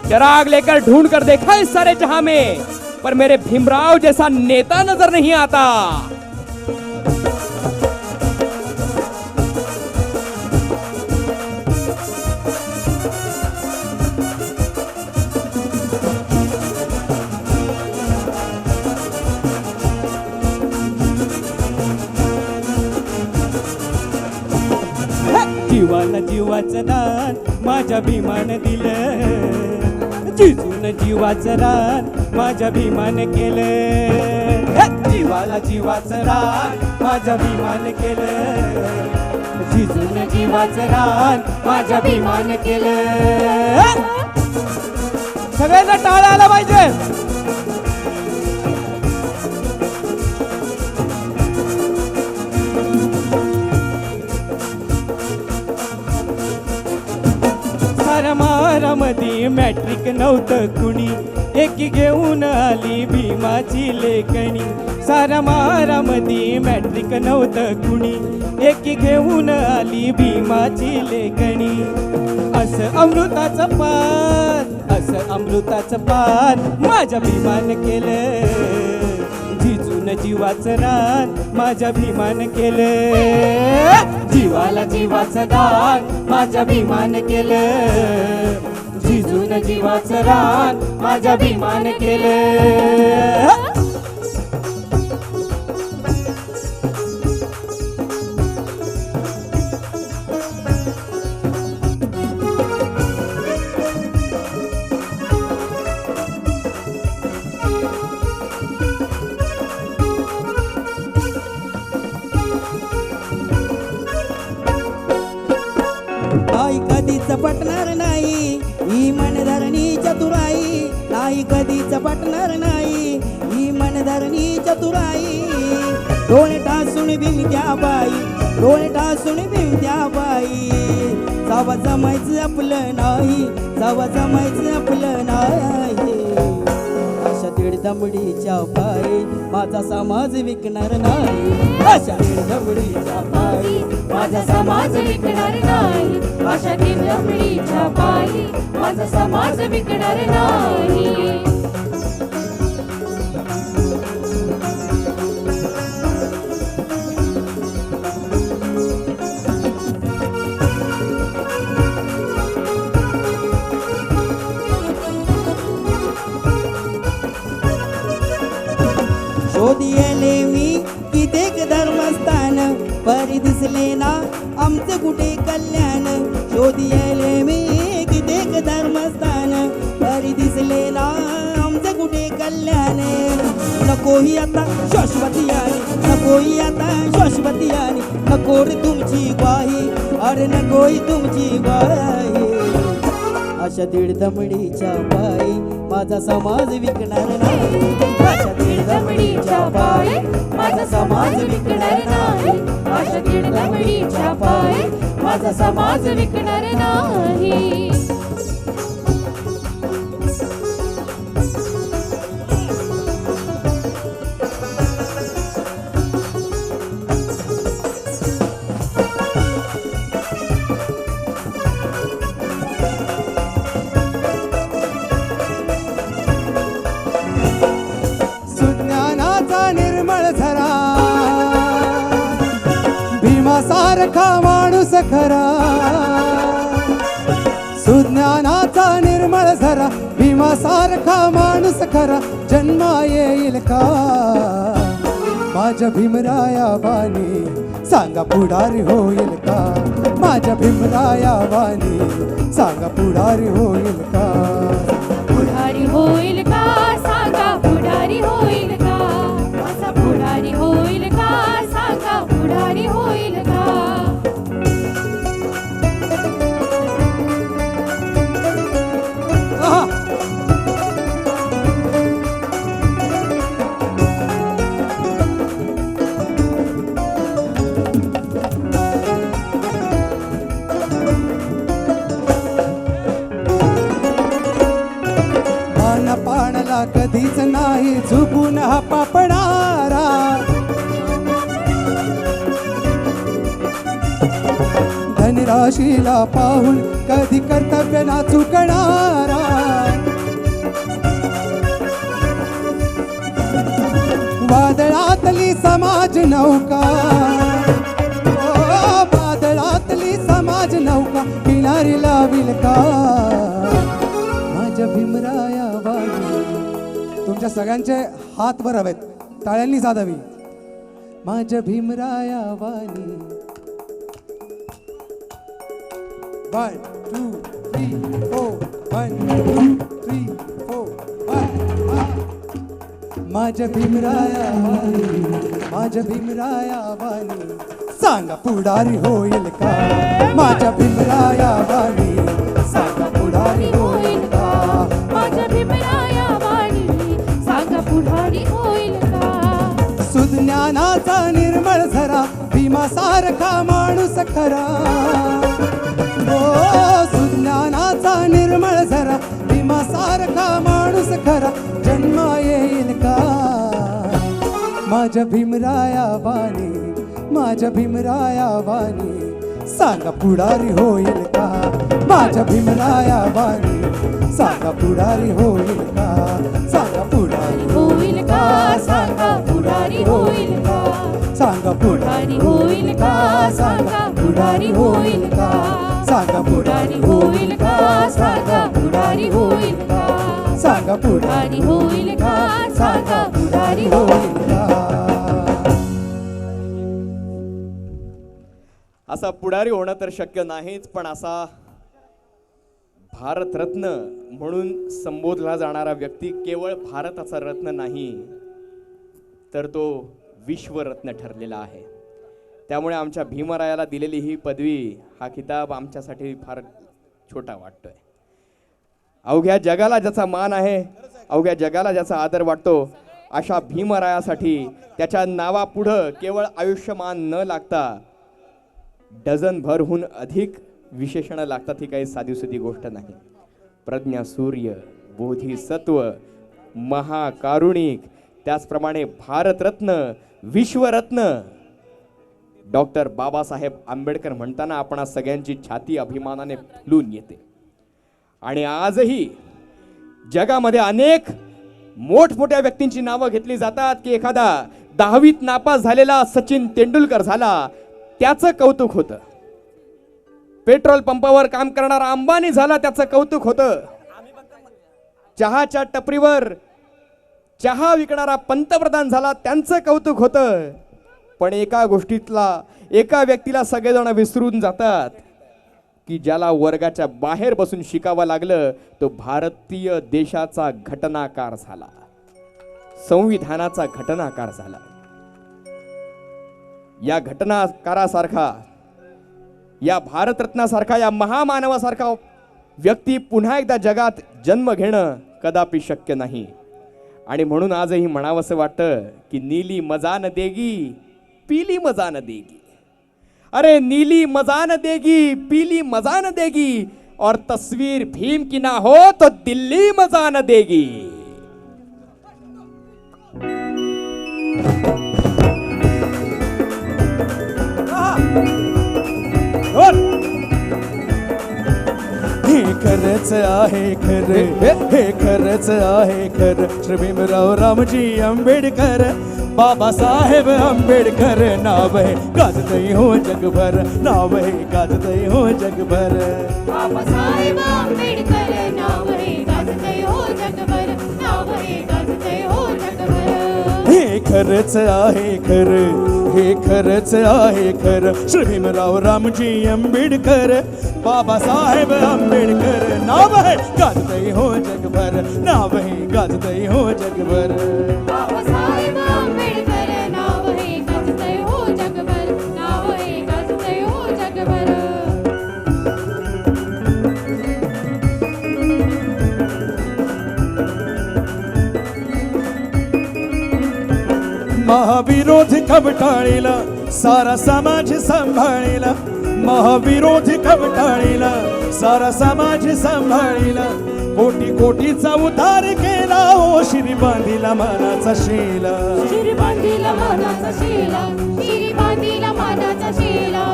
चिराग लेकर ढूंढ कर देखा इस सारे जहां में, पर मेरे भीमराव जैसा नेता नजर नहीं आता। जीवाला जीवाचं दान माझ्या भीमानं दिलं, जिजून जीवाचं रान माझ्या भीमानं केलं। जीवाला जीवाचं रान माझ्या भीमानं केलं, जिजून जीवाचं रान माझ्या भीमानं केलं। सगळ्यांना टाळ्या आला पाहिजे। मारामधी मॅट्रिक नव्हतं कुणी, एकी घेऊन आली भीमाची लेखणी। सारा मारामधी मॅट्रिक नव्हतं कुणी, एकी घेऊन आली भीमाची लेखणी। असं अमृताचं पान, असं अमृताचं पान माझ्या भीमानं केलं, जिजून जीवाचं रान माझ्या भीमानं केलं। जीवाला जीवाचं दान माझ्या भीमानं केलं, जिजून जीवाचं रान माझ्या भीमानं केलं। आई कधीच पटणार नाही ही मनधरणी चतुराई, नाही कधीच पटणार नाही ही मनधरणी चतुराई। डोळे टासून भिंत्या बाई, डोळे टासून भिंत्या बाई, जावा जमायचं आपलं नाही, जावा जमायचं आपलं नाही। अशा दीड दमडीच्या पायी माझा समाज विकणार नाही, अशा दीड दमडीच्या पायी माझा समाज विकणार नाही, अशा लमडीच्या पायी माझा समाज विकणार नाही। शोधियले मी कित्येक धर्मस्थान, परी दिसले ना आमचे कुठे कल्याण। शोधियले मी कित्येक धर्मस्थान, परी दिसले ना आमचे कुठे कल्याण। नकोही आता शाश्वती आली, नकोही आता शाश्वती आली, नको रे तुमची ग्वाही, अरे नकोही तुमची ग्वाही। अशा दीड दमडीच्या पायी माझा समाज विकणार नाही, अशा दीड दमडीच्या पायी माझा समाज विकणार नाही, अशा दीड दमडीच्या पायी माझा समाज विकणार नाही। सारखा माणूस खरा, सुज्ञानाचा निर्मळ झरा, भीमासारखा माणूस खरा जन्मा येईल का? माझ्या भीमराया वाणी सांगा पुढारी होईल का? माझ्या भीमराया वाणी सांगा पुढारी होईल का? पुढारी होईल का? सांगा पुढारी होईल का? माझा पुढारी होईल का? सांगा पुढारी होईल का? मला कधीच नाही झुकून हा पापणारा. धनराशीला पाहून कधी कर्तव्य ना चुकणारा. वादळातली समाज नौका, ओ वादळातली समाज नौका किनारी लावील का माझ्या भीमराया वाणी. तुमच्या सगळ्यांचे हात वर हवेत, टाळ्यांनी साधावी. माझ्या भीमराया वाणी. 1 2 3 4 1 2 3 4 1. माझ्या भीमराया वाणी, माझ्या भीमराया वाणी. सांगा पुढारी होईल का माझ्या भीमराया वाणी. सांगा पुढारी होईल का माझ्या भीमराया वाणी. सांगा पुढारी होईल का. सुज्ञानाचा निर्मळ झरा भीमासारखा माणूस खरा. ओ सुज्ञानाचा निर्मळ झरा भीमासारखा माणूस खरा जन्म येईल का माझ्या भीमराया वाणी. माझ्या भीमराया वाणी. सांगा पुढारी होईल का माझ्या भीमराया वाणी. सांगा पुढारी होईल का. सांगा पुढारी होईल का. सांगा पुढारी होईल का. सांगा पुढारी होईल का. सांगा पुढारी होईल का. सांगा पुढारी होईल का. सांगा पुढारी होईल का. सांगा पुढारी होईल का. सांगा पुढारी होईल का. असा पुढारी होणं तर शक्य नाहीच, पण असा भारतरत्न म्हणून संबोधला जाणारा व्यक्ती केवळ भारताचा रत्न नाही, तर तो विश्वरत्न ठरलेला आहे. त्यामुळे आमच्या भीमरायाला दिलेली ही पदवी, हा किताब आमच्यासाठी फार छोटा वाटतोय. अवघ्या जगाला ज्याचा मान आहे, अवघ्या जगाला ज्याचा आदर वाटतो, अशा भीमरायासाठी त्याच्या नावापुढं केवळ आयुष्यमान न लागता डझनभरहून अधिक विशेषणं लागतात. ही काही साधीसुधी गोष्ट नाही. प्रज्ञा सूर्य, बोधिसत्व, महाकारुणिक, त्याचप्रमाणे भारतरत्न, विश्वरत्न डॉक्टर बाबासाहेब आंबेडकर म्हणताना आपणा सगळ्यांची छाती अभिमानाने फुलून येते. आणि आजही जगामध्ये अनेक मोठमोठ्या व्यक्तींची नावं घेतली जातात की एखादा 10वीत नापास झालेला सचिन तेंडुलकर झाला, त्याचं कौतुक होतं. पेट्रोल पंपावर काम करणारा अंबानी झाला, त्याचं कौतुक होतं. चहाच्या टपरीवर चहा विकणारा पंतप्रधान झाला, त्यांचं कौतुक होतं. पण एका गोष्टीतला, एका व्यक्तीला सगळेजण विसरून जातात की ज्याला वर्गाच्या बाहेर बसून शिकावं लागलं, तो भारतीय देशाचा घटनाकार झाला, संविधानाचा घटनाकार झाला. या घटनाकारासारखा, या भारतरत्नासारखा, या महामानवासारखा व्यक्ती पुन्हा एकदा जगात जन्म घेणं कदापि शक्य नाही. आणि म्हणून आजही म्हणावंसं वाटतं की नीली मजा न देगी, पीली मजा न देगी. अरे नीली मजा न देगी, पीली मजा न देगी, और तस्वीर भीम की ना हो तो दिल्ली मजा न देगी. हे खरंच आहे खरं, हे खरंच आहे खरं. श्री भीमराव रामजी आंबेडकर, बाबासाहेब आंबेडकर नाव है गाजतई हो जगभर, नाव है गाजतई हो जगभर. बाबासाहेब आंबेडकर नाव आहे गाजतय हो जगभर, नाव आहे गाजतय हो जगभर. हे खरंच आहे खरं, हे खरंच आहे खरं. श्री भीमराव रामजी आंबेडकर, बाबासाहेब आंबेडकर नाव है गाजतई हो जगभर, नाव है गाजतई हो जगभर. बाबासाहेब आंबेडकर नाव आहे गाजतय हो जगभर, नाव आहे गाजतय हो जगभर. महाविरोध कबटाळीला, सारा समाज सांभाळीला, महाविरोधी कवटाळीला सारा समाज सांभाळीला कोटी कोटीचा उद्धार केला ओ श्री बांधिला मानाचा शेला शिर बांधीला मानाचा शेला शिर बांधीला मानाचा शेला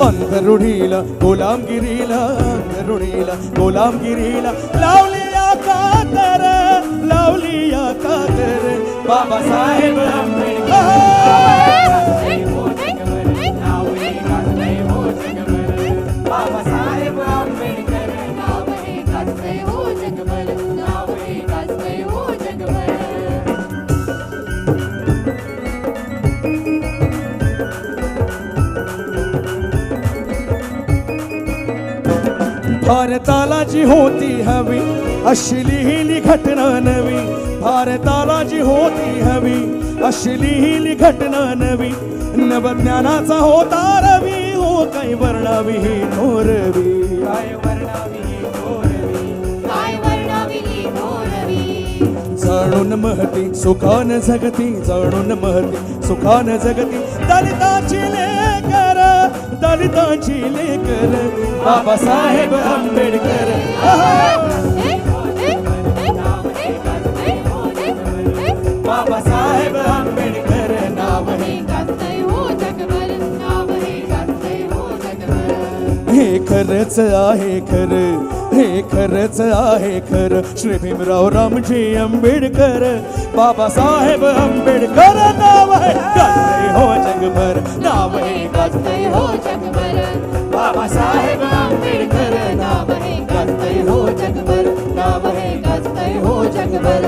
अंतरुणीला गुलामगिरीला अंतरुणीला गुलामगिरीला लावली या कातर बाबासाहेब आंबेडकर बाबासाहेब आंबेडकर नाव हे गाजतंय हो जगभर नाव हे गाजतंय हो जगभर भारताला जी होती हवी अशी लिहिली घटना नवी भारताला जी होती हवी अशी लिहिली घटना नवी नवज्ञानाचा होता रवी हो काही वर्णावी ही नोरवी काय वर्णावी ही घोरवी जाणून महती सुखान जगती जाणून महती सुखान जगती दलितांची लेकर बाबासाहेब आंबेडकर बाबासाहेब आंबेडकर नाव हे गाजतंय हो जगभर नाव हे गाजतंय हो जगभर हे खरंच आहे खरं हे खरंच आहे खरं श्री भीमराव रामजी आंबेडकर बाबासाहेब आंबेडकर नाव आहे गाजतंय हो जगभर नाव हे गाजतंय हो जगभर बाबासाहेब आंबेडकर नाव हे गाजतंय हो जगभर नाव हे गाजतंय हो जगभर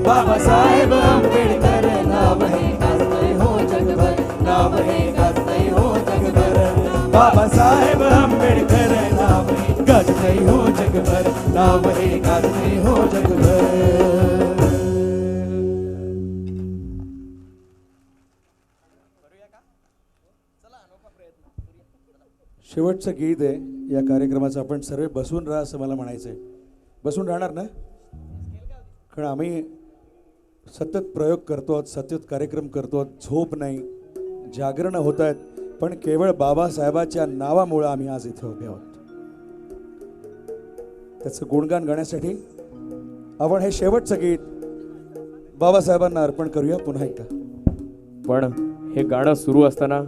बाबासाहेब आंबेडकर नाव हे गाजतंय हो जगभर नाव हे गाजतंय हो जगभर बाबासाहेब आंबेडकर नाव हे गाजतंय हो जगभर नाव हे गाजतंय हो जगभर शेवटचं गीत आहे या कार्यक्रमाचं आपण सर्व बसून राहा असं मला म्हणायचं आहे बसून राहणार ना कारण आम्ही सतत प्रयोग करतो सतत कार्यक्रम करतो झोप नाही जागरणं होत आहेत पण केवळ बाबासाहेबाच्या नावामुळं आम्ही आज इथे उभे आहोत त्याचं गुणगान गाण्यासाठी आपण हे शेवटचं गीत बाबासाहेबांना अर्पण करूया पुन्हा एकदा पण हे गाणं सुरू असताना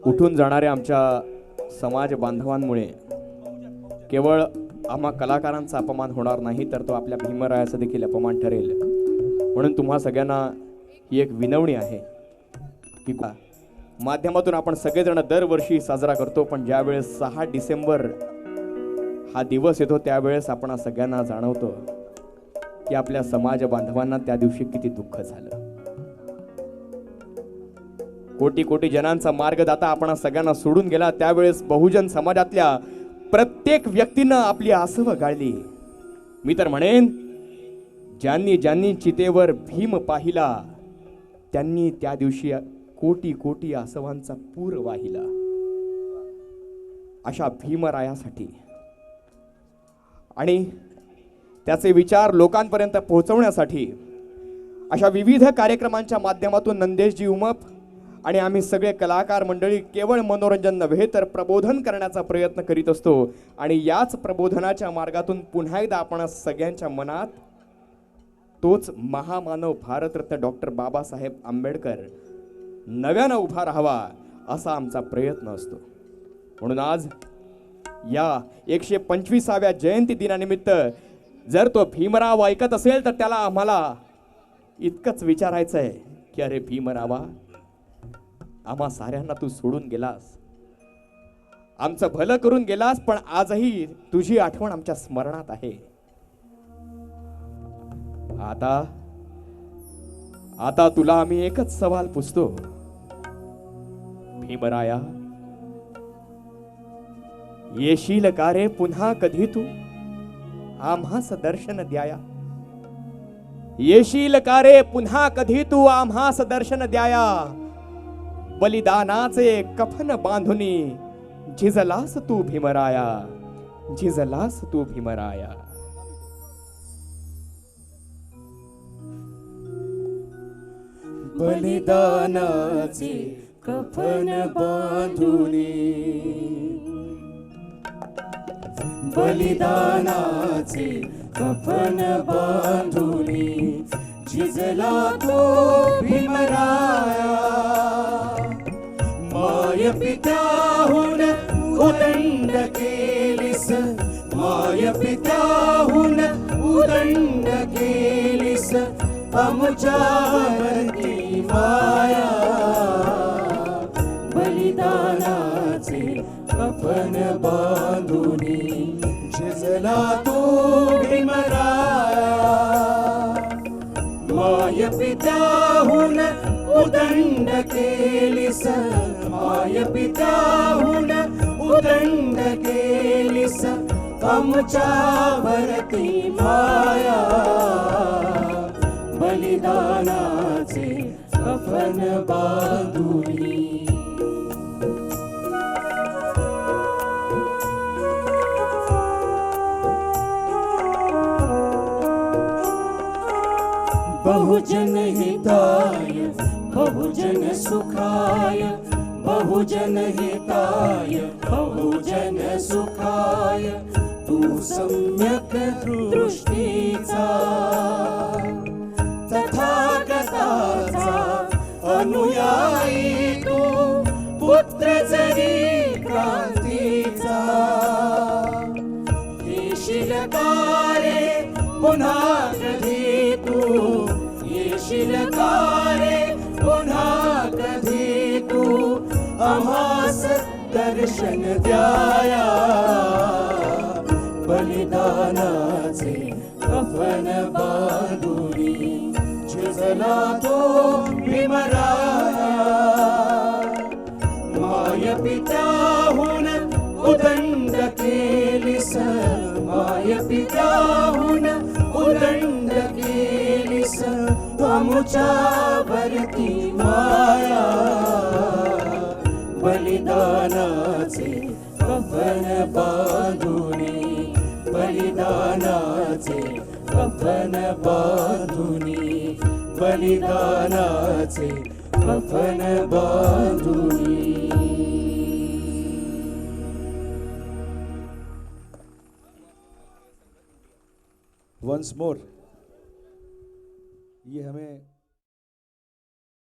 उठून जाणाऱ्या आमच्या समाज बांधवांमुळे केवळ आम्हा कलाकारांचा अपमान होणार नाही तर तो आपल्या भीमरायाचा देखील अपमान ठरेल म्हणून तुम्हा सगळ्यांना ही एक विनवणी आहे की माध्यमातून आपण सगळेजण दरवर्षी साजरा करतो पण ज्यावेळेस 6 डिसेंबर हा दिवस येतो त्यावेळेस आपण सगळ्यांना जाणवतो की आपल्या समाज बांधवांना त्या दिवशी किती दुःख झालं कोटी कोटी जनांचा मार्गदाता आपण सगळ्यांना सोडून गेला त्यावेळेस बहुजन समाजातल्या प्रत्येक व्यक्तीनं आपली आसव गाळली मी तर म्हणेन ज्यांनी ज्यांनी चितेवर भीम पाहिला त्यांनी त्या दिवशी कोटी कोटी आसवांचा पूर वाहिला अशा भीमरायासाठी आणि त्याचे विचार लोकांपर्यंत पोहोचवण्यासाठी अशा विविध कार्यक्रमांच्या माध्यमातून नंदेशजी उमप आणि आम्ही सगळे कलाकार मंडळी केवळ मनोरंजन नव्हे तर प्रबोधन करण्याचा प्रयत्न करीत असतो आणि याच प्रबोधनाच्या मार्गातून पुन्हा एकदा आपण सगळ्यांच्या मनात तोच महामानव भारतरत्न डॉक्टर बाबासाहेब आंबेडकर नव्यानं उभा राहावा असा आमचा प्रयत्न असतो म्हणून आज या 125व्या जयंती दिनानिमित्त जर तो भीमराव ऐकत असेल तर त्याला आम्हाला इतकंच विचारायचं आहे की अरे भीमरावा आम्हा साऱ्यांना तू सोडून गेलास आमचं भलं करून गेलास पण आजही तुझी आठवण आमच्या स्मरणात आहे आता तुला आम्ही एकच सवाल पुछतो भीमराया येशील का रे पुन्हा कधी तू आम्हास दर्शन द्याया येशील का रे पुन्हा कधी तू आम्हास दर्शन द्याया बलिदानाचे कफन बांधुनी झिजलास तू भीमराया झिजलास तू भीमराया बलिदानाचे कफन बांधुनी बलिदानाचे कफन बांधुनी झिजला तो भीमराया माय पित्याहून उदंड केलीस माय पित्याहून उदंड केलीस आमच्यावरती माया बलिदानाचे कफन बांधुनी झिजला तो भीमराया माय पित्याहून उदंड केलीस माय पित्याहून उदंड केलीस आमच्यावरती माया बलिदानाचे कफन बांधुनी बहुजन हिताय बहुजन सुखाय बहुजन हिताय बहुजन सुखाय तू सम्यक दृष्टीचा तथागताचा अनुयायी तू पुत्र जरी क्रांतीचा येशील कारे पुन्हा कधी तू येशील कारे पुन्हा कधी तू आम्हास दर्शन द्याया बलिदानाचे कफन बांधुनी झिजला तो भीमराया माय पित्याहून उदंड केलीस माय पित्याहून उदंड केलीस आमच्यावरती माया बलिदानाचे कफन बांधुनी बलिदानाचे कफन बांधुनी बलिदानाचे कफन बांधुनी वंस मोर ये हमें